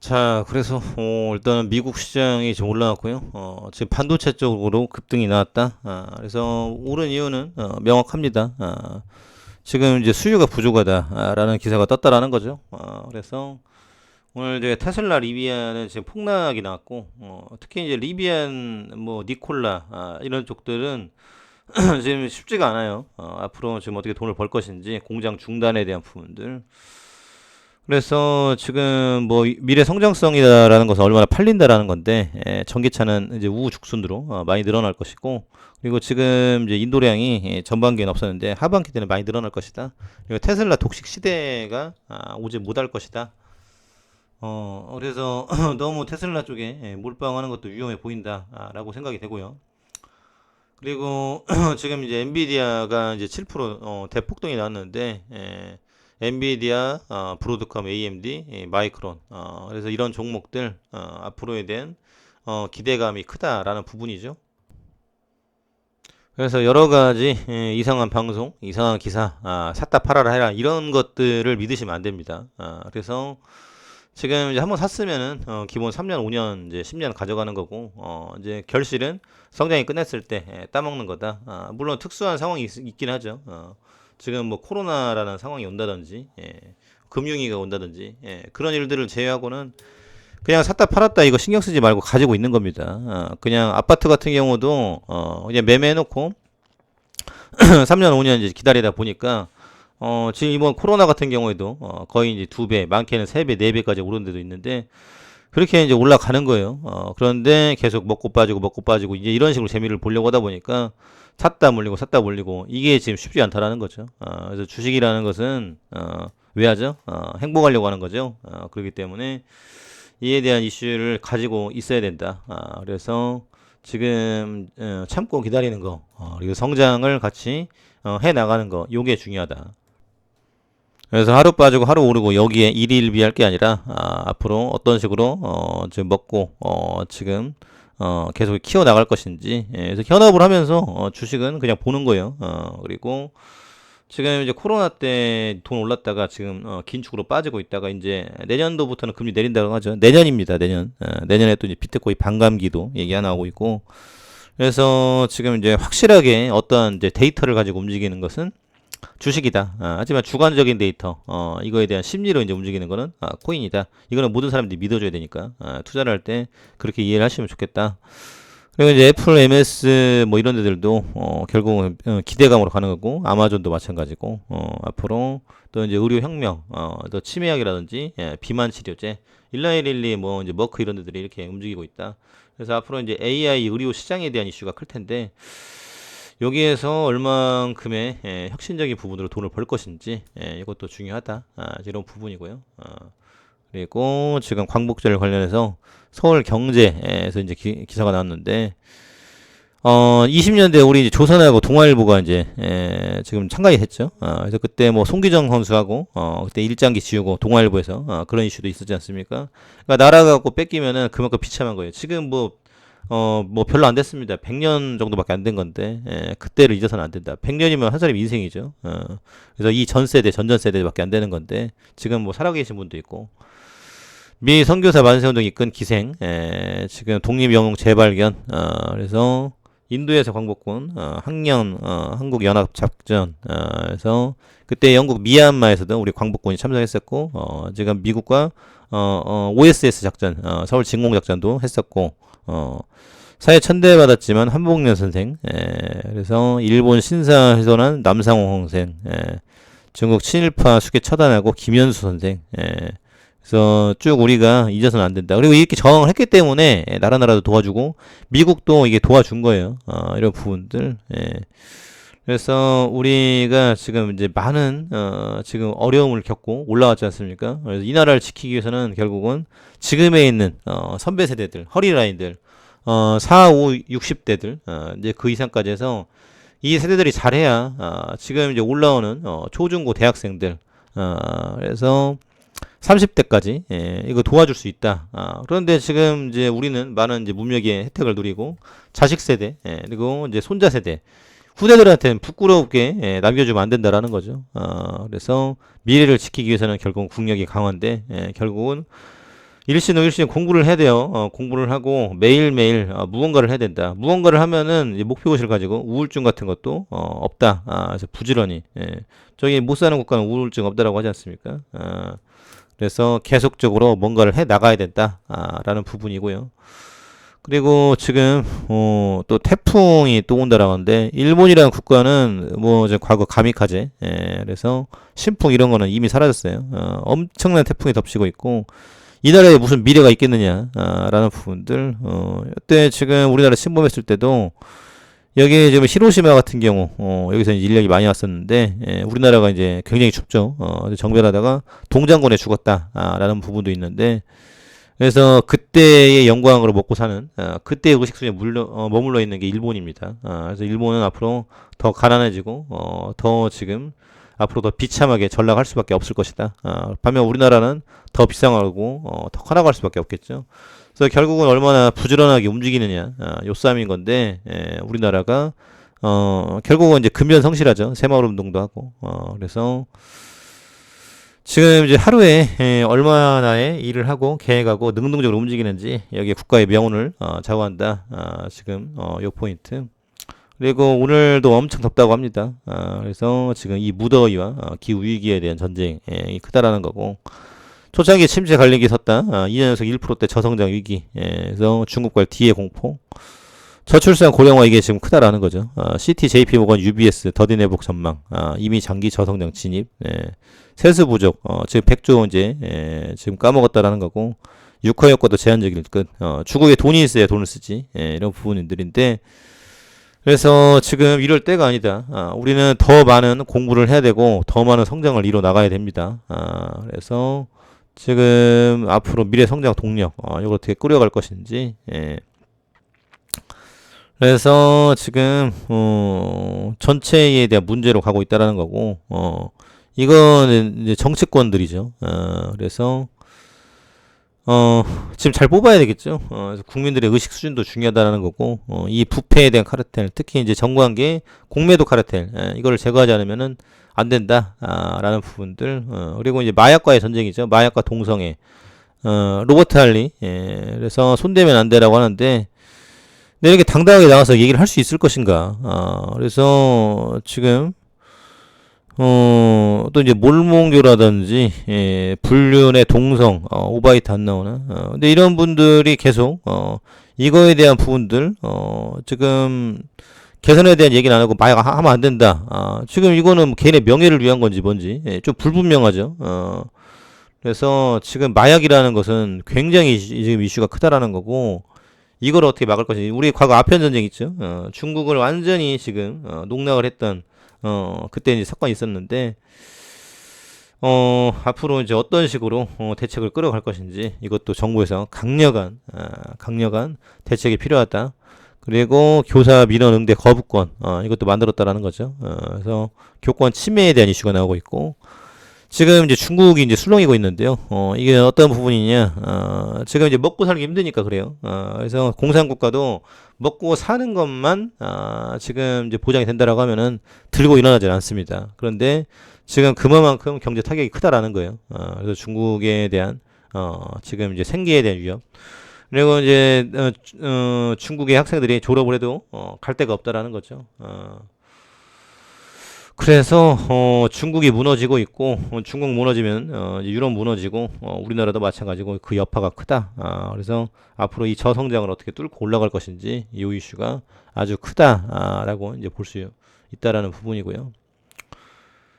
자, 그래서 일단은 미국 시장이 지금 올라왔고요. 지금 반도체 쪽으로 급등이 나왔다. 그래서 오른 이유는 명확합니다. 지금 이제 수요가 부족하다라는 기사가 떴다라는 거죠. 그래서 오늘 이제 테슬라 리비안은 지금 폭락이 나왔고, 특히 이제 리비안 뭐 니콜라 이런 쪽들은 지금 쉽지가 않아요. 앞으로 지금 어떻게 돈을 벌 것인지 공장 중단에 대한 부분들. 그래서 지금 뭐 미래 성장성이다라는 것은 얼마나 팔린다라는 건데, 전기차는 이제 우후죽순으로 많이 늘어날 것이고, 그리고 지금 이제 인도량이 전반기에는 없었는데 하반기 때는 많이 늘어날 것이다. 그리고 테슬라 독식 시대가 오지 못할 것이다. 그래서 너무 테슬라 쪽에 몰빵하는 것도 위험해 보인다라고 생각이 되고요. 그리고 지금 이제 엔비디아가 이제 7% 대폭등이 나왔는데, 엔비디아, 브로드컴, AMD, 마이크론, 그래서 이런 종목들 앞으로에 대한 기대감이 크다라는 부분이죠. 그래서 여러 가지 이상한 방송, 이상한 기사, 샀다 팔아라 해라 이런 것들을 믿으시면 안 됩니다. 그래서 지금 이제 한번 샀으면은 기본 3년, 5년, 이제 10년 가져가는 거고, 이제 결실은 성장이 끝났을 때 따먹는 거다. 물론 특수한 상황이 있긴 하죠. 지금 뭐 코로나라는 상황이 온다든지, 금융위기가 온다든지, 그런 일들을 제외하고는 그냥 샀다 팔았다 이거 신경 쓰지 말고 가지고 있는 겁니다. 그냥 아파트 같은 경우도 그냥 매매해놓고 3년, 5년 이제 기다리다 보니까 지금 이번 코로나 같은 경우에도 거의 이제 2배, 많게는 3배, 4배까지 오른 데도 있는데 그렇게 이제 올라가는 거예요. 그런데 계속 먹고 빠지고 먹고 빠지고 이제 이런 식으로 재미를 보려고 하다 보니까 샀다 몰리고 샀다 몰리고 이게 지금 쉽지 않다라는 거죠. 그래서 주식이라는 것은 왜 하죠? 행복하려고 하는 거죠. 그렇기 때문에 이에 대한 이슈를 가지고 있어야 된다. 그래서 지금 참고 기다리는 거, 그리고 성장을 같이 해 나가는 거, 요게 중요하다. 그래서 하루 빠지고 하루 오르고 여기에 일희일비할 게 아니라 앞으로 어떤 식으로 지금 먹고 지금 계속 키워 나갈 것인지, 그래서 현업을 하면서 주식은 그냥 보는 거예요. 그리고 지금 이제 코로나 때 돈 올랐다가 지금 긴축으로 빠지고 있다가 이제 내년도부터는 금리 내린다고 하죠. 내년입니다. 내년. 내년에 또 이제 비트코인 반감기도 얘기가 나오고 있고. 그래서 지금 이제 확실하게 어떤 이제 데이터를 가지고 움직이는 것은 주식이다. 하지만 주관적인 데이터, 이거에 대한 심리로 이제 움직이는 거는 코인이다. 이거는 모든 사람들이 믿어줘야 되니까 투자를 할 때 그렇게 이해를 하시면 좋겠다. 그리고 이제 애플, MS 뭐 이런 데들도 결국은 기대감으로 가는 거고 아마존도 마찬가지고 앞으로 또 이제 의료 혁명, 또 치매약이라든지 비만 치료제, 1112 뭐 이제 머크 이런 데들이 이렇게 움직이고 있다. 그래서 앞으로 이제 AI 의료 시장에 대한 이슈가 클 텐데 여기에서 얼만큼의 혁신적인 부분으로 돈을 벌 것인지 이것도 중요하다. 이런 부분이고요. 그리고 지금 광복절 관련해서 서울 경제에서 이제 기사가 나왔는데 20년대 우리 이제 조선하고 동아일보가 이제 지금 참가를 했죠. 그래서 그때 뭐 송기정 선수하고 그때 일장기 지우고 동아일보에서 그런 이슈도 있었지 않습니까? 그러니까 나라 갖고 뺏기면은 그만큼 비참한 거예요. 지금 뭐 별로 안 됐습니다. 100년 정도밖에 안 된 건데 그때를 잊어서는 안 된다. 100년이면 한 사람의 인생이죠. 그래서 이 전 세대, 전전 세대밖에 안 되는 건데 지금 뭐 살아계신 분도 있고 미 선교사 만세운동 이끈 기생, 지금 독립영웅 재발견, 그래서 인도에서 광복군, 학년, 한국연합작전, 그래서 그때 영국 미얀마에서도 우리 광복군이 참석했었고, 지금 미국과, OSS 작전, 서울 진공작전도 했었고, 사회 천대받았지만 한복련 선생, 그래서 일본 신사훼손한 남상홍 선생, 중국 친일파 수계 처단하고 김현수 선생, 그래서 쭉 우리가 잊어서는 안 된다. 그리고 이렇게 저항을 했기 때문에 나라도 도와주고 미국도 이게 도와준 거예요. 이런 부분들. 그래서 우리가 지금 이제 많은 지금 어려움을 겪고 올라왔지 않습니까? 그래서 이 나라를 지키기 위해서는 결국은 지금에 있는 선배 세대들, 허리라인들, 4, 5, 60대들 이제 그 이상까지 해서 이 세대들이 잘해야 지금 이제 올라오는 초중고 대학생들 그래서 30대까지 이거 도와줄 수 있다. 그런데 지금 이제 우리는 많은 이제 문명의 혜택을 누리고 자식 세대 그리고 이제 손자 세대 후대들한테는 부끄럽게 남겨주면 안 된다라는 거죠. 그래서 미래를 지키기 위해서는 결국 국력이 강한데 결국은 일시는 공부를 해야 돼요. 공부를 하고 매일매일 무언가를 해야 된다. 무언가를 하면은 이제 목표의식을 가지고 우울증 같은 것도 없다. 그래서 부지런히. 예. 저기 못 사는 국가는 우울증 없다라고 하지 않습니까? 그래서 계속적으로 뭔가를 해 나가야 된다. 라는 부분이고요. 그리고 지금 또 태풍이 또 온다라고 하는데 일본이라는 국가는 뭐 이제 과거 가미카제 그래서 신풍 이런 거는 이미 사라졌어요. 엄청난 태풍이 덮치고 있고 이 나라에 무슨 미래가 있겠느냐 라는 부분들 이때 지금 우리나라 침범했을 때도 여기 지금 히로시마 같은 경우 여기서 이제 인력이 많이 왔었는데 우리나라가 이제 굉장히 춥죠. 정별하다가 동장군에 죽었다 라는 부분도 있는데 그래서 그때의 영광으로 먹고 사는 그때의 의식 수준에 머물러 있는 게 일본입니다. 그래서 일본은 앞으로 더 가난해지고 더 지금 앞으로 더 비참하게 전락할 수밖에 없을 것이다. 반면 우리나라는 더 비상하고 더 커나갈 수밖에 없겠죠. 그래서 결국은 얼마나 부지런하게 움직이느냐 요 싸움인 건데 우리나라가 결국은 이제 근면성실하죠. 새마을 운동도 하고 그래서 지금 이제 하루에 얼마나의 일을 하고 계획하고 능동적으로 움직이는지 여기에 국가의 명운을 좌우한다. 지금 요 포인트. 그리고 오늘도 엄청 덥다고 합니다. 그래서 지금 이 무더위와 기후 위기에 대한 전쟁이 크다라는 거고 초창기 침체 관리기 섰다. 2년 연속 1%대 저성장 위기. 그래서 중국발 뒤에 공포. 저출산 고령화 이게 지금 크다라는 거죠. CT, JP모건, UBS, 더딘회복 전망. 이미 장기 저성장 진입. 세수 부족. 지금 100조 이제 지금 까먹었다라는 거고 육하 효과도 제한적일 것. 중국에 돈이 있어야 돈을 쓰지. 이런 부분들인데 그래서 지금 이럴 때가 아니다. 우리는 더 많은 공부를 해야 되고 더 많은 성장을 이뤄 나가야 됩니다. 그래서 지금 앞으로 미래 성장 동력 이걸 어떻게 꾸려갈 것인지 그래서 지금 전체에 대한 문제로 가고 있다라는 거고 이거는 이제 정치권들이죠. 그래서 지금 잘 뽑아야 되겠죠. 그래서 국민들의 의식 수준도 중요하다라는 거고 이 부패에 대한 카르텔, 특히 이제 정관계 공매도 카르텔 이거를 제거하지 않으면은 안 된다. 라는 부분들. 그리고 이제 마약과의 전쟁이죠. 마약과 동성애. 로버트 할리. 그래서 손대면 안 되라고 하는데 근데 이렇게 당당하게 나와서 얘기를 할 수 있을 것인가. 그래서 지금 또 이제 몰몬교라든지 불륜의 동성 오바이트 안 나오나. 근데 이런 분들이 계속 이거에 대한 부분들 지금 개선에 대한 얘기는 안 하고 마약 하면 안 된다. 지금 이거는 개인의 명예를 위한 건지 뭔지 좀 불분명하죠. 그래서 지금 마약이라는 것은 굉장히 지금 이슈가 크다라는 거고 이걸 어떻게 막을 것인지 우리 과거 아편 전쟁 있죠. 중국을 완전히 지금 농락을 했던 그때 이제 사건이 있었는데 앞으로 이제 어떤 식으로 대책을 끌어갈 것인지 이것도 정부에서 강력한 대책이 필요하다. 그리고 교사 민원 응대 거부권 이것도 만들었다라는 거죠. 그래서 교권 침해에 대한 이슈가 나오고 있고 지금 이제 중국이 이제 술렁이고 있는데요. 이게 어떤 부분이냐? 지금 이제 먹고 살기 힘드니까 그래요. 그래서 공산국가도 먹고 사는 것만 지금 이제 보장이 된다라고 하면은 들고 일어나질 않습니다. 그런데 지금 그만큼 경제 타격이 크다라는 거예요. 그래서 중국에 대한 지금 이제 생계에 대한 위협. 그리고 이제 중국의 학생들이 졸업을 해도 갈 데가 없다라는 거죠. 그래서 중국이 무너지고 있고 중국 무너지면 유럽 무너지고 우리나라도 마찬가지고 그 여파가 크다. 그래서 앞으로 이 저성장을 어떻게 뚫고 올라갈 것인지 이 이슈가 아주 크다라고 이제 볼 수 있다라는 부분이고요.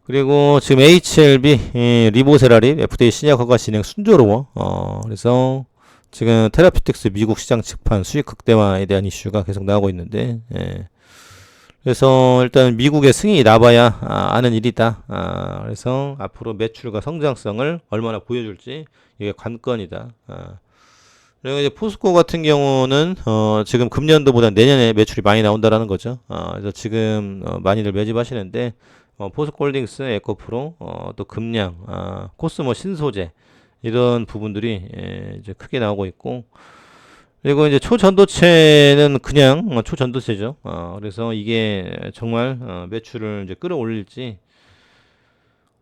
그리고 지금 HLB 리보세라립 FDA 신약 허가 진행 순조로워. 그래서 지금 테라피틱스 미국 시장 측판 수익 극대화에 대한 이슈가 계속 나오고 있는데 그래서 일단 미국의 승인이 나봐야 아는 일이다. 그래서 앞으로 매출과 성장성을 얼마나 보여줄지 이게 관건이다. 그리고 이제 포스코 같은 경우는 지금 금년도보다 내년에 매출이 많이 나온다라는 거죠. 그래서 지금 많이들 매집하시는데 포스코홀딩스, 에코프로, 또 금량, 코스모 신소재 이런 부분들이 이제 크게 나오고 있고. 그리고 이제 초전도체는 그냥 초전도체죠. 그래서 이게 정말 매출을 이제 끌어올릴지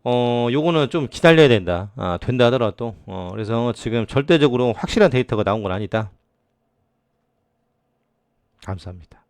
요거는 좀 기다려야 된다. 된다 하더라도. 그래서 지금 절대적으로 확실한 데이터가 나온 건 아니다. 감사합니다.